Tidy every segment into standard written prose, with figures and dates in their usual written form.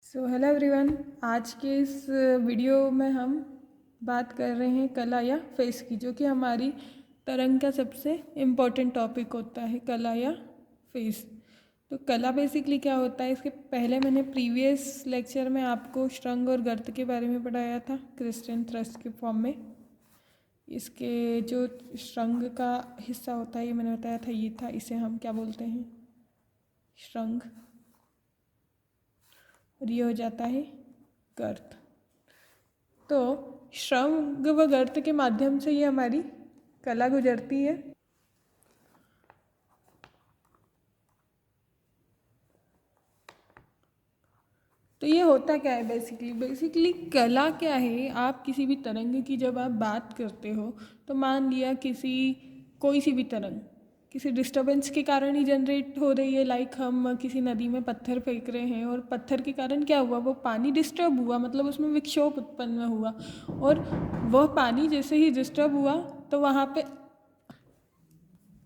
Hello everyone. आज के इस वीडियो में हम बात कर रहे हैं कला या फेस की, जो कि हमारी तरंग का सबसे इम्पोर्टेंट टॉपिक होता है, कला या फेस। तो कला बेसिकली क्या होता है, इसके पहले मैंने प्रीवियस लेक्चर में आपको श्रृंग और गर्त के बारे में पढ़ाया था क्रिस्टियन थ्रस्ट के फॉर्म में। इसके जो श्रृंग का हिस्सा होता है, ये मैंने बताया था, ये था, इसे हम क्या बोलते हैं, श्रृंग। और ये हो जाता है गर्त। तो श्रृंग व गर्त के माध्यम से ये हमारी कला गुजरती है। तो ये होता क्या है बेसिकली कला क्या है, आप किसी भी तरंग की जब आप बात करते हो तो मान लिया कोई सी भी तरंग किसी डिस्टर्बेंस के कारण ही जनरेट हो रही है। लाइक हम किसी नदी में पत्थर फेंक रहे हैं और पत्थर के कारण क्या हुआ, वो पानी डिस्टर्ब हुआ, मतलब उसमें विक्षोभ उत्पन्न हुआ। और वह पानी जैसे ही डिस्टर्ब हुआ तो वहाँ पे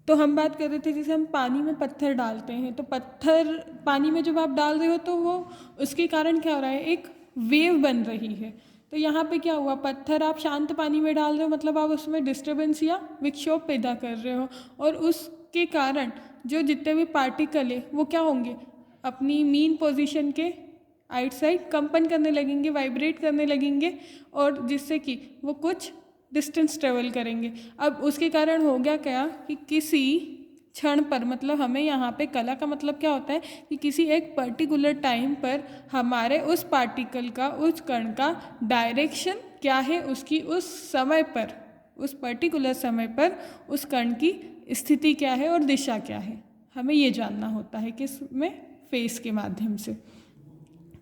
तो हम बात कर रहे थे, जैसे हम पानी में पत्थर डालते हैं, तो पत्थर पानी में जब आप डाल रहे हो तो वो उसके कारण क्या हो रहा है, एक वेव बन रही है। तो यहाँ पे क्या हुआ, पत्थर आप शांत पानी में डाल रहे हो, मतलब आप उसमें डिस्टर्बेंस या विक्षोभ पैदा कर रहे हो। और उसके कारण जो जितने भी पार्टिकल है वो क्या होंगे, अपनी मीन पोजीशन के आउटसाइड कंपन करने लगेंगे, वाइब्रेट करने लगेंगे, और जिससे कि वो कुछ डिस्टेंस ट्रेवल करेंगे। अब उसके कारण हो गया क्या कि किसी क्षण पर, मतलब हमें यहाँ पे कला का मतलब क्या होता है कि किसी एक पर्टिकुलर टाइम पर हमारे उस पार्टिकल का, उस कण का डायरेक्शन क्या है, उसकी उस समय पर, उस पर्टिकुलर समय पर उस कण की स्थिति क्या है और दिशा क्या है, हमें ये जानना होता है किसमें, फेस के माध्यम से,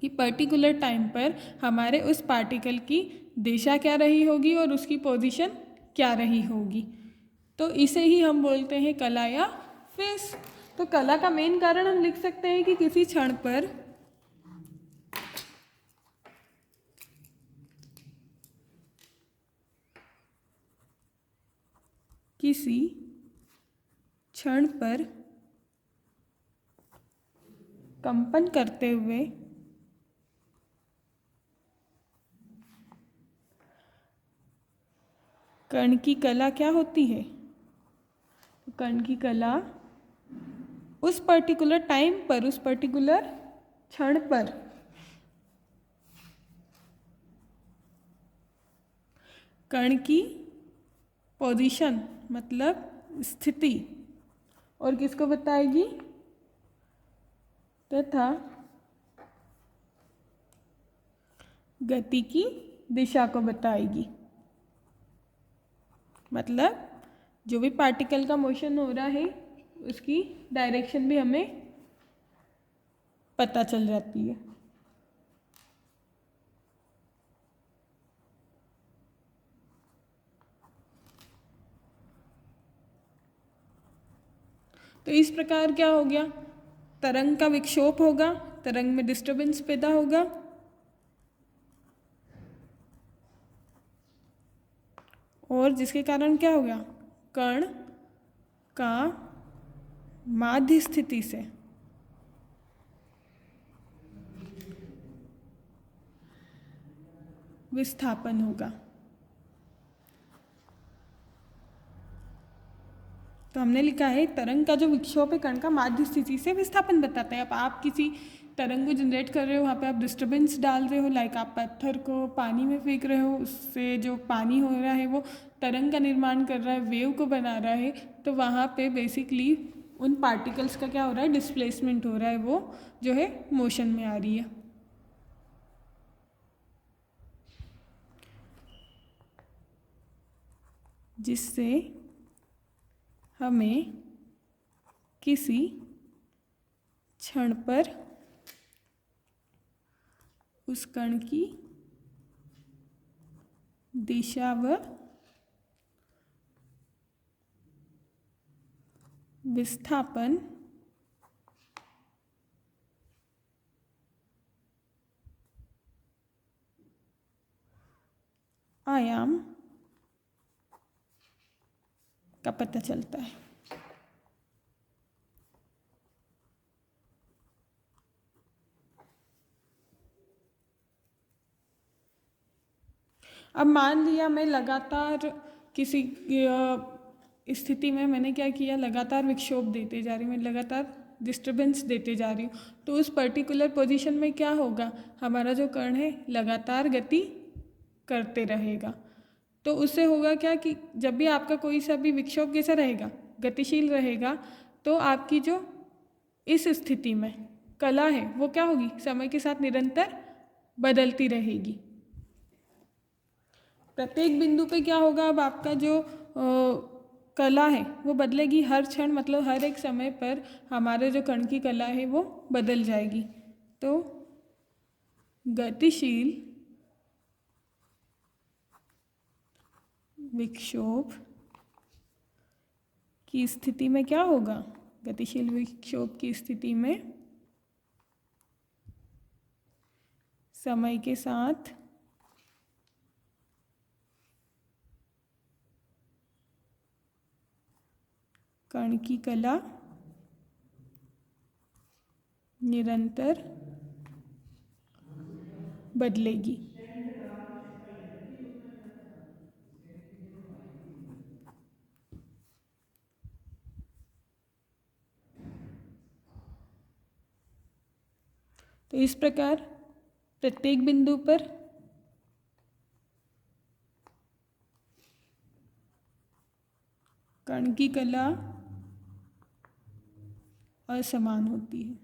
कि पर्टिकुलर टाइम पर हमारे उस पार्टिकल की दिशा क्या रही होगी और उसकी पोजीशन क्या रही होगी। तो इसे ही हम बोलते हैं कला या फेस। तो कला का मेन कारण हम लिख सकते हैं कि किसी क्षण पर कंपन करते हुए कण की कला क्या होती है, कण की कला उस पर्टिकुलर टाइम पर, उस पर्टिकुलर क्षण पर कण की पोजीशन मतलब स्थिति और किसको बताएगी, तथा गति की दिशा को बताएगी। मतलब जो भी पार्टिकल का मोशन हो रहा है उसकी डायरेक्शन भी हमें पता चल जाती है। तो इस प्रकार क्या हो गया, तरंग का विक्षोभ होगा, तरंग में डिस्टर्बेंस पैदा होगा, और जिसके कारण क्या हो गया, कण का माध्य स्थिति से विस्थापन होगा। तो हमने लिखा है तरंग का जो विक्षोभ है कण का माध्य स्थिति से विस्थापन बताता है। अब आप किसी तरंग को जनरेट कर रहे हो, वहाँ पे आप डिस्टर्बेंस डाल रहे हो, लाइक आप पत्थर को पानी में फेंक रहे हो, उससे जो पानी हो रहा है वो तरंग का निर्माण कर रहा है, वेव को बना रहा है। तो वहाँ पे बेसिकली उन पार्टिकल्स का क्या हो रहा है, डिस्प्लेसमेंट हो रहा है, वो जो है मोशन में आ रही है। जिससे हमें किसी क्षण पर उस कण की दिशा व विस्थापन आयाम का पता चलता है। अब मान लिया मैं लगातार किसी स्थिति में मैंने क्या किया, लगातार विक्षोभ देते जा रही हूँ, मैं लगातार डिस्टर्बेंस देते जा रही हूँ, तो उस पर्टिकुलर पोजीशन में क्या होगा, हमारा जो कण है लगातार गति करते रहेगा। तो उससे होगा क्या कि जब भी आपका कोई सा भी विक्षोभ कैसा रहेगा, गतिशील रहेगा, तो आपकी जो इस स्थिति में कला है वो क्या होगी, समय के साथ निरंतर बदलती रहेगी। प्रत्येक बिंदु पे क्या होगा, अब आपका जो कला है वो बदलेगी हर क्षण, मतलब हर एक समय पर हमारे जो कण की कला है वो बदल जाएगी। तो गतिशील विक्षोभ की स्थिति में क्या होगा, गतिशील विक्षोभ की स्थिति में समय के साथ कण की कला निरंतर बदलेगी। तो इस प्रकार प्रत्येक बिंदु पर कण की कला असमान होती है।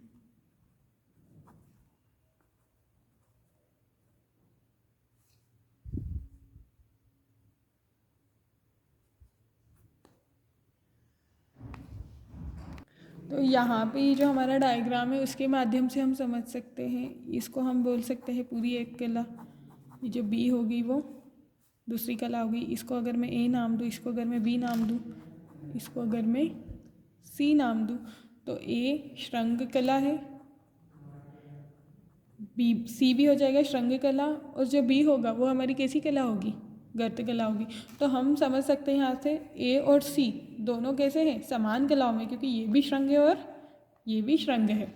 तो यहाँ पे ये जो हमारा डायग्राम है उसके माध्यम से हम समझ सकते हैं, इसको हम बोल सकते हैं पूरी एक कला। ये जो बी होगी वो दूसरी कला होगी, इसको अगर मैं ए नाम दूँ, इसको अगर मैं बी नाम दूँ, इसको अगर मैं सी नाम दूँ, तो ए श्रृंग कला है, बी सी भी हो जाएगा श्रृंग कला, और जो बी होगा वो हमारी कैसी कला होगी, गर्त कला होगी। तो हम समझ सकते हैं यहाँ से ए और सी दोनों कैसे हैं, समान कलाओं में, क्योंकि ये भी श्रृंग है और ये भी श्रृंग है।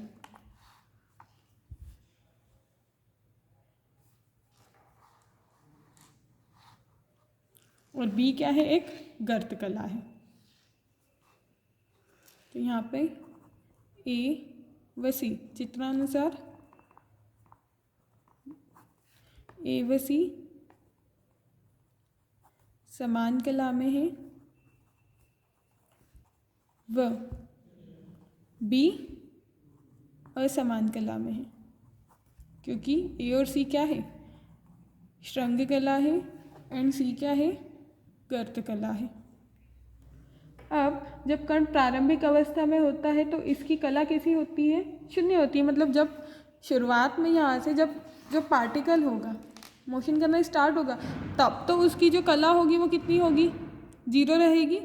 और बी क्या है, एक गर्त कला है। तो यहाँ पे ए व सी चित्रानुसार ए व सी समान कला में है व बी असमान कला में है, क्योंकि ए और सी क्या है, श्रृंग कला है, एंड सी क्या है, गर्त कला है। अब जब कण प्रारंभिक अवस्था में होता है तो इसकी कला कैसी होती है, शून्य होती है। मतलब जब शुरुआत में यहाँ से जब जो पार्टिकल होगा मोशन करना स्टार्ट होगा, तब तो उसकी जो कला होगी वो कितनी होगी, 0 रहेगी।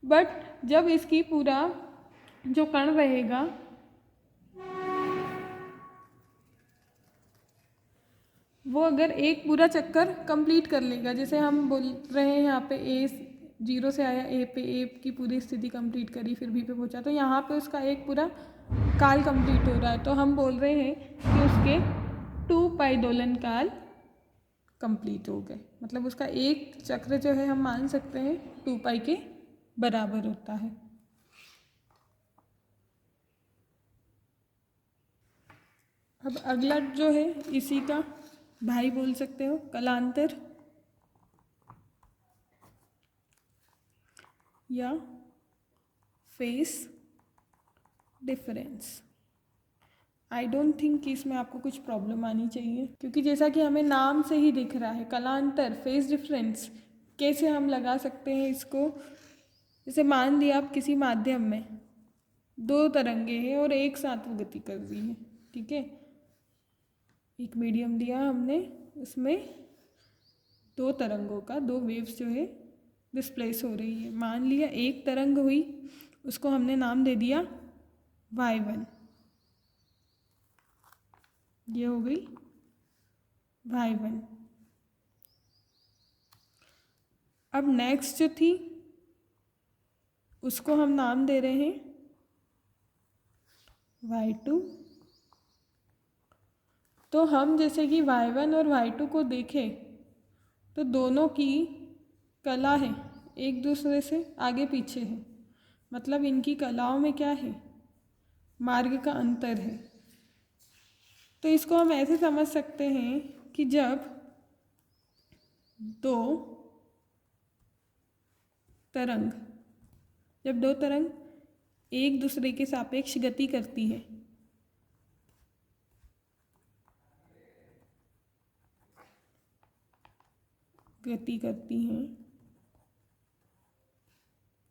बट जब इसकी पूरा जो कण रहेगा वो अगर एक पूरा चक्कर कंप्लीट कर लेगा, जैसे हम बोल रहे हैं यहाँ पे ए 0 से आया ए पे, ए की पूरी स्थिति कंप्लीट करी, फिर बी पे पहुँचा, तो यहाँ पे उसका एक पूरा काल कंप्लीट हो रहा है, तो हम बोल रहे हैं कि उसके 2 पाई दोलन काल कंप्लीट हो गए। मतलब उसका एक चक्र जो है हम मान सकते हैं 2 पाई के बराबर होता है। अब अगला जो है इसी का भाई बोल सकते हो, कलांतर या phase difference. I don't think कि इसमें आपको कुछ प्रॉब्लम आनी चाहिए, क्योंकि जैसा कि हमें नाम से ही दिख रहा है कलांतर, फेस डिफरेंस कैसे हम लगा सकते हैं इसको। जैसे मान लिया आप किसी माध्यम में 2 तरंगे हैं और एक साथ वो गति कर रही है, ठीक है, एक मीडियम लिया हमने, उसमें 2 तरंगों का 2 वेव्स जो है डिस्प्लेस हो रही है। मान लिया एक तरंग हुई, उसको हमने नाम दे दिया y1, ये हो गई y1। अब नेक्स्ट जो थी उसको हम नाम दे रहे हैं y2। तो हम जैसे कि y1 और y2 को देखें तो दोनों की कला है एक दूसरे से आगे पीछे है, मतलब इनकी कलाओं में क्या है, मार्ग का अंतर है। तो इसको हम ऐसे समझ सकते हैं कि दो तरंग जब दो तरंग एक दूसरे के सापेक्ष गति करती है,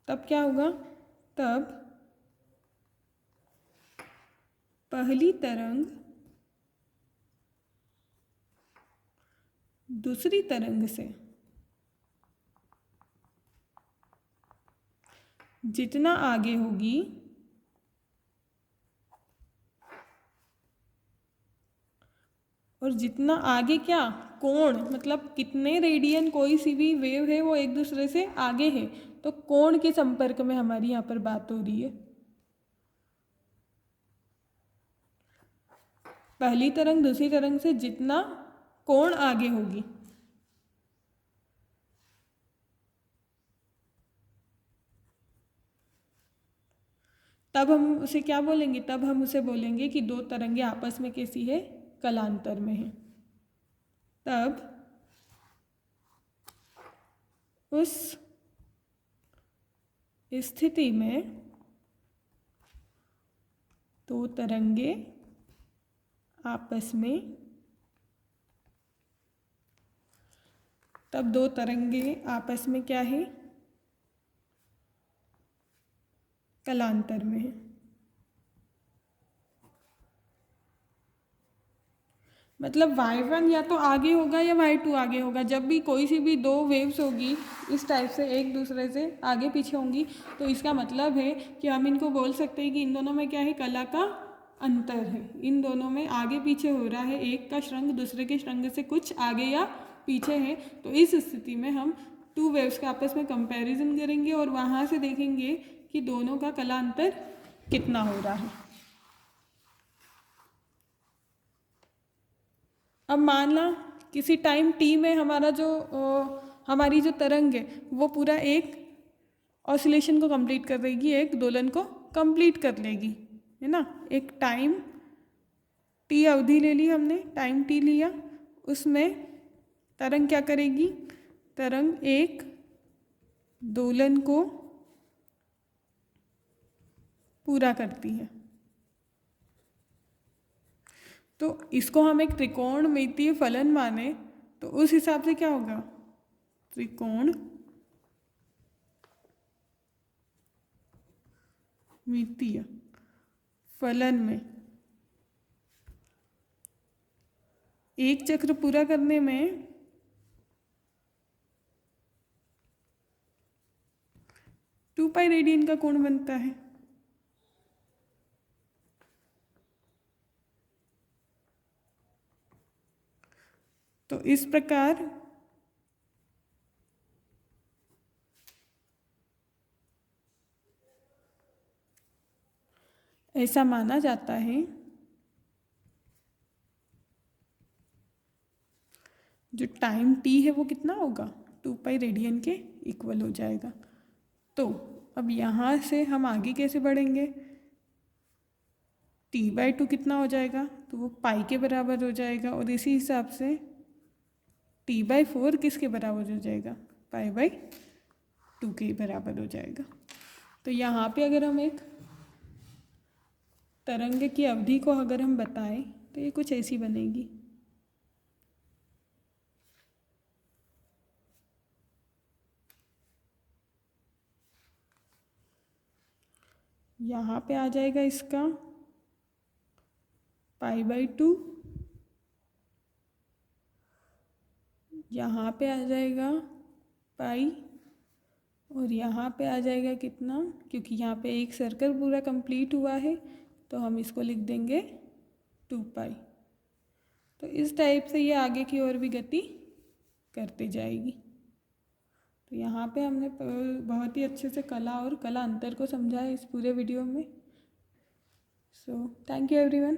तब क्या होगा, तब पहली तरंग दूसरी तरंग से जितना आगे होगी और जितना आगे क्या, कोण, मतलब कितने रेडियन कोई सी भी वेव है वो एक दूसरे से आगे है, तो कोण के संपर्क में हमारी यहाँ पर बात हो रही है। पहली तरंग दूसरी तरंग से जितना कोण आगे होगी, तब हम उसे क्या बोलेंगे, तब हम उसे बोलेंगे कि दो तरंगे आपस में कैसी है, कलांतर में है। तब उस स्थिति में दो तरंगे आपस में, तब दो तरंगे आपस में क्या है, कलांतर में है। मतलब y1 या तो आगे होगा या y2 आगे होगा। जब भी कोई सी भी दो वेव्स होगी इस टाइप से एक दूसरे से आगे पीछे होंगी, तो इसका मतलब है कि हम इनको बोल सकते हैं कि इन दोनों में क्या है, कला का अंतर है। इन दोनों में आगे पीछे हो रहा है, एक का श्रृंग दूसरे के श्रृंग से कुछ आगे या पीछे है। तो इस स्थिति में हम टू वेव्स का आपस में कंपैरिजन करेंगे और वहाँ से देखेंगे कि दोनों का कला अंतर कितना हो रहा है। अब मान ला किसी टाइम t में हमारी जो तरंग है वो पूरा एक ऑसिलेशन को कंप्लीट कर देगी, एक दोलन को कंप्लीट कर लेगी, है ना। एक टाइम t अवधि ले ली हमने, टाइम t लिया, उसमें तरंग क्या करेगी, तरंग एक दोलन को पूरा करती है। तो इसको हम एक त्रिकोणमितीय फलन माने तो उस हिसाब से क्या होगा, त्रिकोणमितीय फलन में एक चक्र पूरा करने में 2π रेडियन का कोण बनता है। तो इस प्रकार ऐसा माना जाता है जो टाइम t है वो कितना होगा, 2π रेडियन के इक्वल हो जाएगा। तो अब यहाँ से हम आगे कैसे बढ़ेंगे, t/2 कितना हो जाएगा, तो वो पाई के बराबर हो जाएगा, और इसी हिसाब से t/4 किसके बराबर हो जाएगा, π/2 के बराबर हो जाएगा। तो यहाँ पे अगर हम एक तरंग की अवधि को अगर हम बताएं तो ये कुछ ऐसी बनेगी। यहाँ पे आ जाएगा इसका π/2, यहाँ पे आ जाएगा पाई, और यहाँ पे आ जाएगा कितना, क्योंकि यहाँ पे एक सर्कल पूरा कंप्लीट हुआ है तो हम इसको लिख देंगे 2π। तो इस टाइप से ये आगे की ओर भी गति करते जाएगी। तो यहाँ पे हमने बहुत ही अच्छे से कला और कला अंतर को समझा है इस पूरे वीडियो में। So thank you everyone.